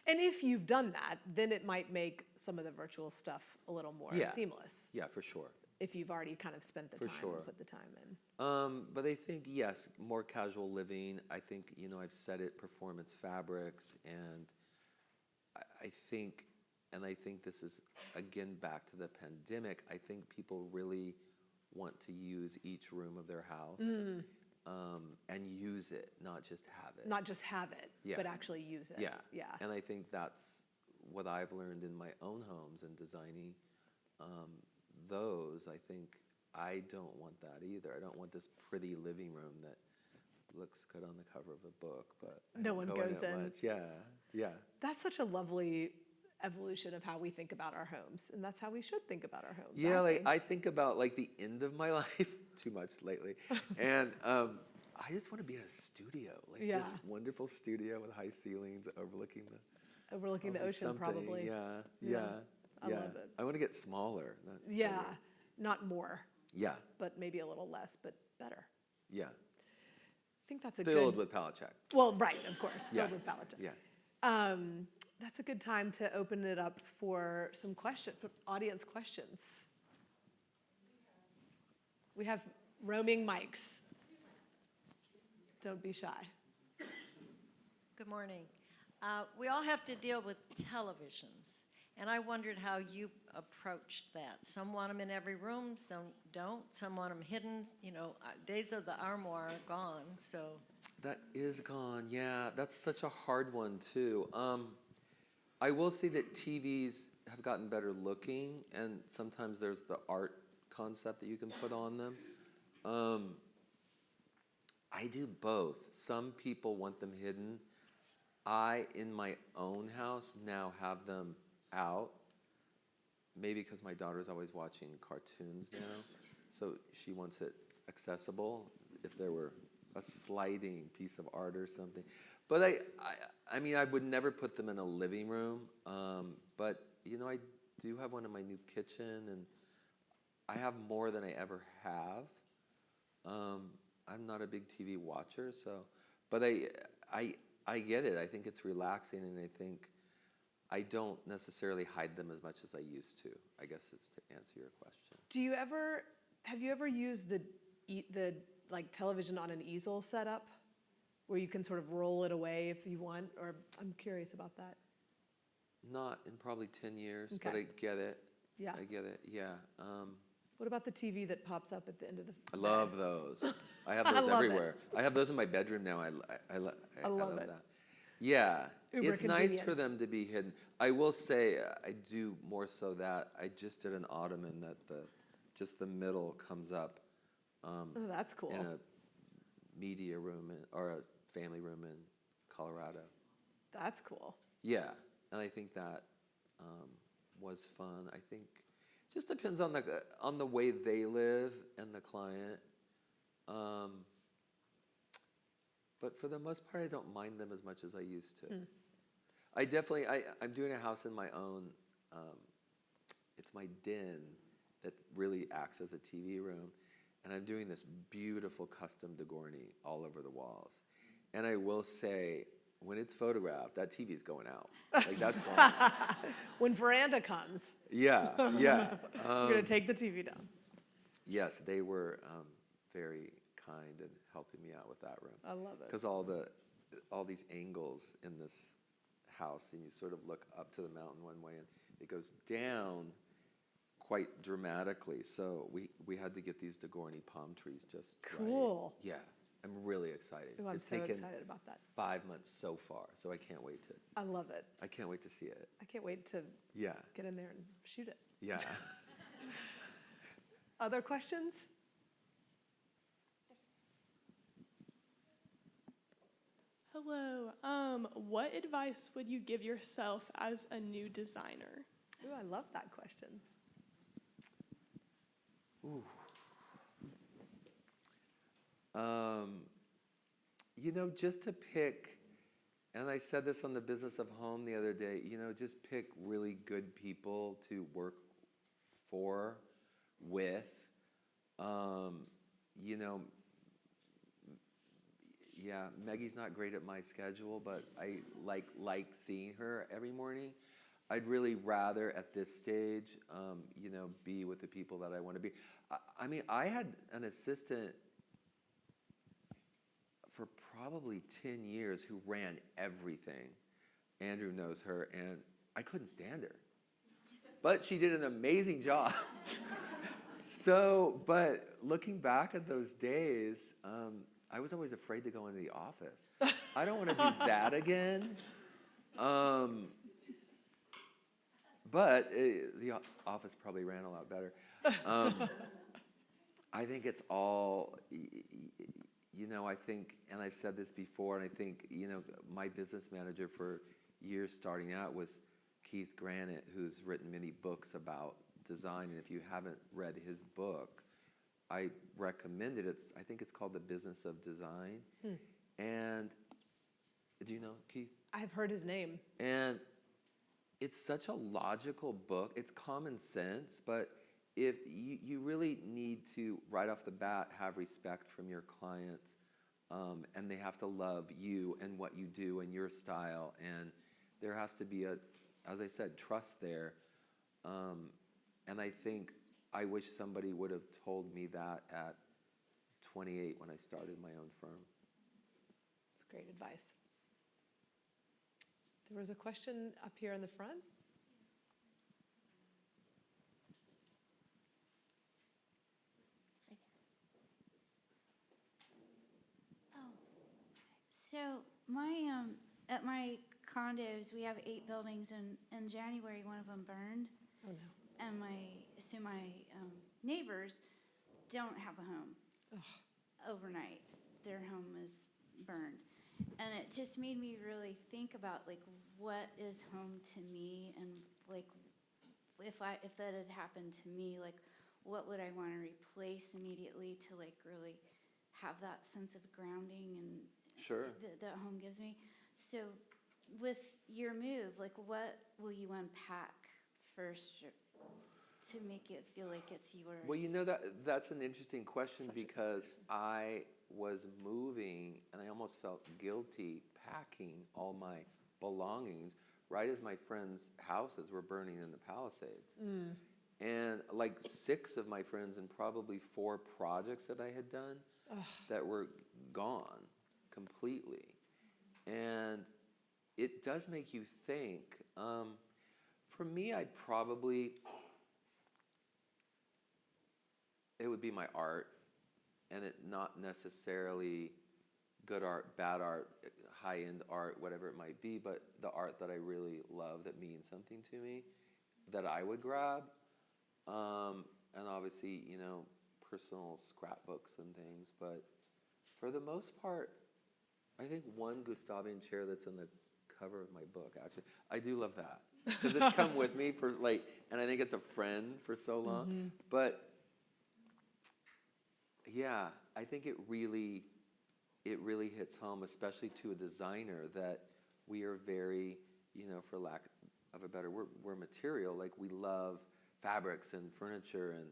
And if you've done that, then it might make some of the virtual stuff a little more seamless.
Yeah, for sure.
If you've already kind of spent the
For
time
sure.
and put the time in.
But I think, yes, more casual living. I think, I've said it, performance fabrics, and I think this is, again, back to the pandemic, I think people really want to use each room of their house and use it, not just have it.
Not just have it,
Yeah.
but actually use it.
Yeah.
Yeah.
And I think that's what I've learned in my own homes and designing those. I think I don't want that either. I don't want this pretty living room that looks good on the cover of a book, but I
No
don't
one
go
goes
it
in.
much. Yeah.
That's such a lovely evolution of how we think about our homes, and that's how we should think about our homes.
Yeah,
think.
I think about like the end of my life too much lately, and I just want to be in a studio, like
Yeah.
this wonderful studio with high ceilings overlooking
Overlooking the
probably
ocean,
something.
probably.
Yeah.
I love it.
I want to get smaller. not
Yeah,
bigger.
not more,
Yeah.
but maybe a little less, but better.
Yeah.
I think that's a
Filled
good.
with Palachuk.
Well, right, of course,
Yeah.
filled with Palachuk.
Yeah.
That's a good time to open it up for some audience questions. We have roaming mics. Don't be shy.
Good morning. We all have to deal with televisions, and I wondered how you approached that. Some want them in every room, some don't. Some want them hidden. You know, days of the armoire are gone, so.
That is gone, yeah. That's such a hard one, too. I will say that TVs have gotten better looking, and sometimes there's the art concept that you can put on them. I do both. Some people want them hidden. I, in my own house, now have them out. Maybe because my daughter's always watching cartoons now, so she wants it accessible. If there were a sliding piece of art or something. But I mean, I would never put them in a living room. But, you know, I do have one in my new kitchen, and I have more than I ever have. I'm not a big TV watcher, so, but I get it. I think it's relaxing, and I think I don't necessarily hide them as much as I used to. I guess it's to answer your question.
Have you ever used the like television on an easel setup, where you can sort of roll it away if you want? Or I'm curious about that.
Not in probably 10 years,
Okay.
but I get it.
Yeah.
I get it, yeah.
What about the TV that pops up at the end of the
I love those. I have those
I love
everywhere. I have those in my bedroom now. I love
it.
that. Yeah,
Uber
it's nice for
convenience.
them to be hidden. I will say I do more so that I just did an ottoman that just the middle comes up
Oh, that's cool.
in a media room or a family room in Colorado.
That's cool.
Yeah, and I think that was fun. I think it just depends on the way they live and the client. But for the most part, I don't mind them as much as I used to. I definitely, I'm doing a house in my own, it's my den that really acts as a TV room. And I'm doing this beautiful custom Degorny all over the walls. And I will say, when it's photographed, that TV's going out. Like, that's gone.
When Veranda comes,
Yeah, yeah.
you're going to take the TV down.
Yes, they were very kind in helping me out with that room.
I love it.
Because all these angles in this house, and you sort of look up to the mountain one way, and it goes down quite dramatically. So we had to get these Degorny palm trees just
Cool.
right. Yeah, I'm really excited.
Ooh, I'm
It's
so
taken
excited about that.
5 months so far, so I can't wait to.
I love it.
I can't wait to see it.
I can't wait to
Yeah,
get in there and shoot it.
yeah.
Other questions?
Hello. What advice would you give yourself as a new designer?
Ooh, I love that question.
Ooh. You know, just to pick, and I said this on the Business of Home the other day, you know, just pick really good people to work for, with. You know, yeah, Maggie's not great at my schedule, but I like seeing her every morning. I'd really rather at this stage, you know, be with the people that I want to be. I mean, I had an assistant for probably 10 years who ran everything. Andrew knows her, and I couldn't stand her. But she did an amazing job. So, but looking back at those days, I was always afraid to go into the office. I don't want to do that again. But the office probably ran a lot better. I think it's all, you know, I think, and I've said this before, and I think, you know, my business manager for years starting out was Keith Granite, who's written many books about design. And if you haven't read his book, I recommend it. I think it's called The Business of Design. And do you know Keith?
I've heard his name.
And it's such a logical book. It's common sense, but if you really need to, right off the bat, have respect from your clients, and they have to love you and what you do and your style, and there has to be as I said, trust there. And I think I wish somebody would have told me that at 28 when I started my own firm.
It's great advice. There was a question up here in the front.
So at my condos, we have 8 buildings, and in January, one of them burned.
Oh, no.
And my neighbors don't have a home overnight. Their home was burned. And it just made me really think about, like, what is home to me, and, like, if that had happened to me, like, what would I want to replace immediately to, like, really have that sense of grounding and
Sure.
that home gives me. So with your move, like, what will you unpack first to make it feel like it's yours?
Well, that's an interesting question because I was moving and I almost felt guilty packing all my belongings right as my friends' houses were burning in the Palisades. And like 6 of my friends and probably 4 projects that I had done that were gone completely. And it does make you think. For me, it would be my art, and it not necessarily good art, bad art, high-end art, whatever it might be, but the art that I really love that means something to me, that I would grab. And obviously, personal scrapbooks and things, but for the most part, I think one Gustavian chair that's in the cover of my book, actually, I do love that because it's come with me for and I think it's a friend for so long. But yeah, I think it really hits home, especially to a designer, that we are very, for lack of a better word, we're material. Like, we love fabrics and furniture and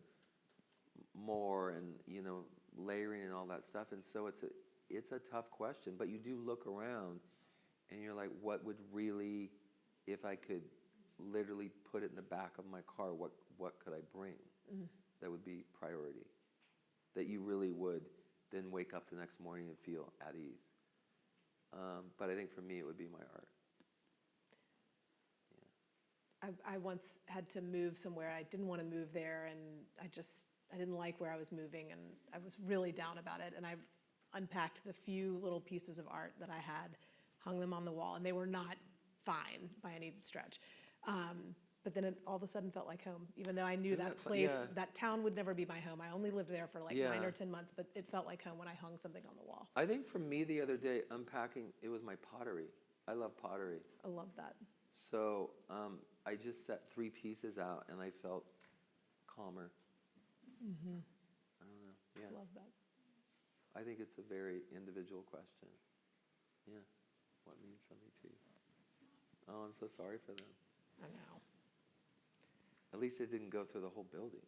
more and layering and all that stuff. And so it's a tough question, but you do look around and you're like, what would really, if I could literally put it in the back of my car, what could I bring that would be priority, that you really would then wake up the next morning and feel at ease? But I think for me it would be my art.
I once had to move somewhere. I didn't want to move there, and I didn't like where I was moving, and I was really down about it. And I unpacked the few little pieces of art that I had, hung them on the wall, and they were not fine by any stretch. But then it all of a sudden felt like home, even though I knew that place, that town would never be my home. I only lived there for 9 or 10 months, but it felt like home when I hung something on the wall.
I think for me the other day, unpacking, it was my pottery. I love pottery.
I love that.
So I just set 3 pieces out and I felt calmer. I don't know. Yeah.
Love that.
I think it's a very individual question. Yeah. What means something to you? Oh, I'm so sorry for them.
I know.
At least it didn't go through the whole building.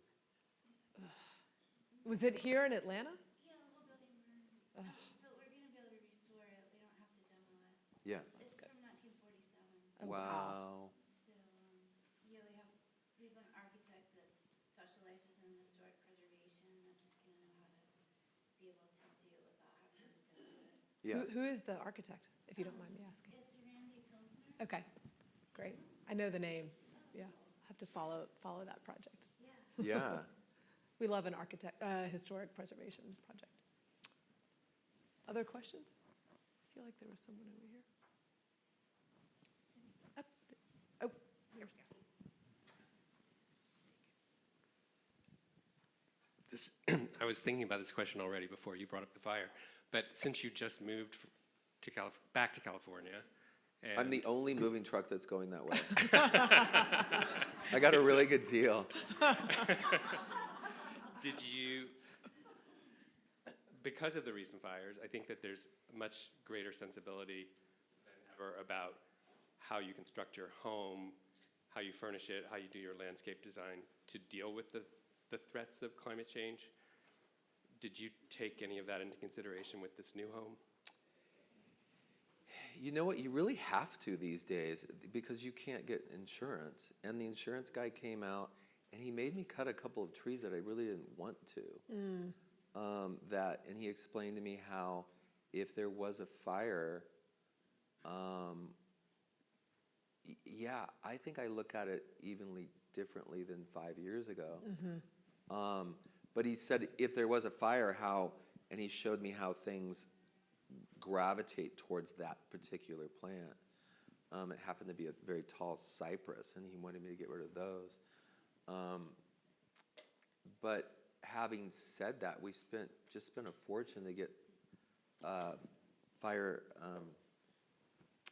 Was it here in Atlanta?
Yeah, the whole building burned. But we're going to be able to restore it. We don't have to demo it.
Yeah.
It's from 1947.
Oh,
Wow.
So, yeah, we have an architect that specializes in historic preservation that's going to know how to be able to do it without having to demo it.
Yeah.
Who is the architect, if you don't mind me asking?
It's Randy Pilsner.
Okay, great. I know the name. Yeah, have to follow that project.
Yeah.
Yeah.
We love an historic preservation project. Other questions? I feel like there was someone over here. Oh, here's.
I was thinking about this question already before you brought up the fire, but since you just moved back to California, and
I'm the only moving truck that's going that way. I got a really good deal.
did you, because of the recent fires, I think that there's much greater sensibility than ever about how you construct your home, how you furnish it, how you do your landscape design to deal with the threats of climate change. Did you take any of that into consideration with this new home?
You know what? You really have to these days because you can't get insurance. And the insurance guy came out and he made me cut a couple of trees that I really didn't want to. And he explained to me how if there was a fire, Yeah, I think I look at it evenly differently than 5 years ago. But he said if there was a fire, how, and he showed me how things gravitate towards that particular plant. It happened to be a very tall cypress, and he wanted me to get rid of those. But having said that, we just spent a fortune to get fire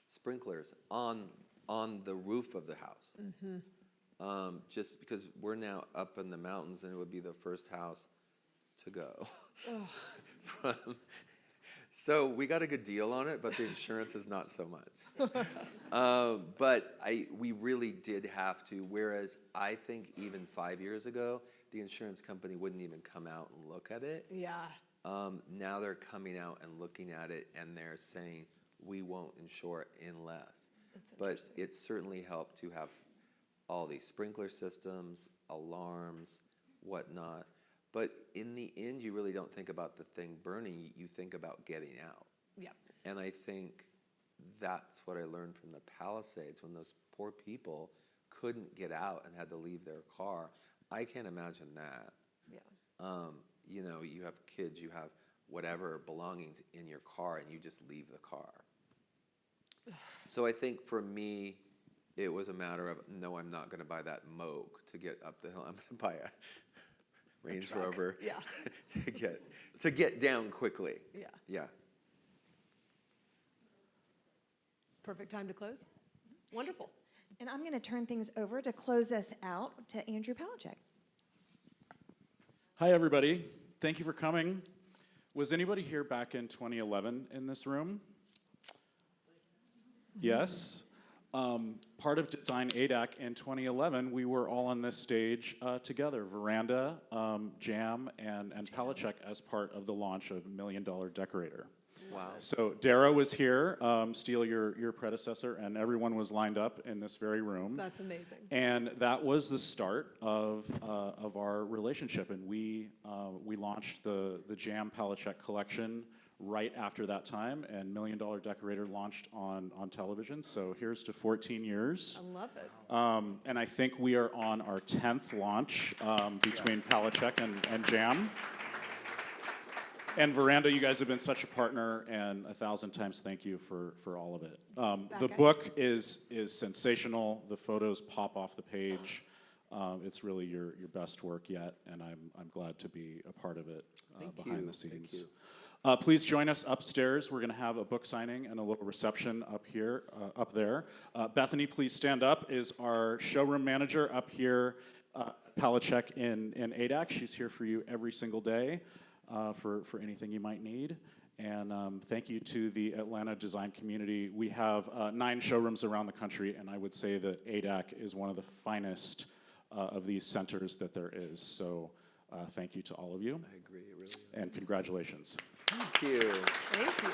sprinklers on the roof of the house. Just because we're now up in the mountains, and it would be the first house to go. So we got a good deal on it, but the insurance is not so much. But we really did have to, whereas I think even 5 years ago, the insurance company wouldn't even come out and look at it.
Yeah.
Now they're coming out and looking at it, and they're saying, we won't insure it unless. But it certainly helped to have all these sprinkler systems, alarms, whatnot. But in the end, you really don't think about the thing burning. You think about getting out.
Yep.
And I think that's what I learned from the Palisades, when those poor people couldn't get out and had to leave their car. I can't imagine that.
Yeah.
You know, you have kids, you have whatever belongings in your car, and you just leave the car. So I think for me, it was a matter of, no, I'm not going to buy that Moog to get up the hill. I'm going to buy a Range Rover
Yeah.
to get down quickly.
Yeah.
Yeah.
Perfect time to close. Wonderful.
And I'm going to turn things over to close us out to Andrew Palachuk.
Hi, everybody. Thank you for coming. Was anybody here back in 2011 in this room? Yes. Part of Design ADAC in 2011, we were all on this stage together, Veranda, Jam, and Palachuk as part of the launch of Million Dollar Decorator.
Wow.
So Dara was here, Steele, your predecessor, and everyone was lined up in this very room.
That's amazing.
And that was the start of our relationship, and we launched the Jam Palachuk collection right after that time, and Million Dollar Decorator launched on television. So here's to 14 years.
I love it.
And I think we are on our 10th launch between Palachuk and Jam. And Veranda, you guys have been such a partner, and 1,000 times thank you for all of it. The book is sensational. The photos pop off the page. It's really your best work yet, and I'm glad to be a part of it behind the scenes.
Thank you.
Please join us upstairs. We're going to have a book signing and a little reception up there. Bethany, please stand up. Is our showroom manager up here, Palachuk in ADAC. She's here for you every single day for anything you might need. And thank you to the Atlanta design community. We have 9 showrooms around the country, and I would say that ADAC is one of the finest of these centers that there is. So thank you to all of you.
I agree, it really is.
And congratulations.
Thank you.
Thank you.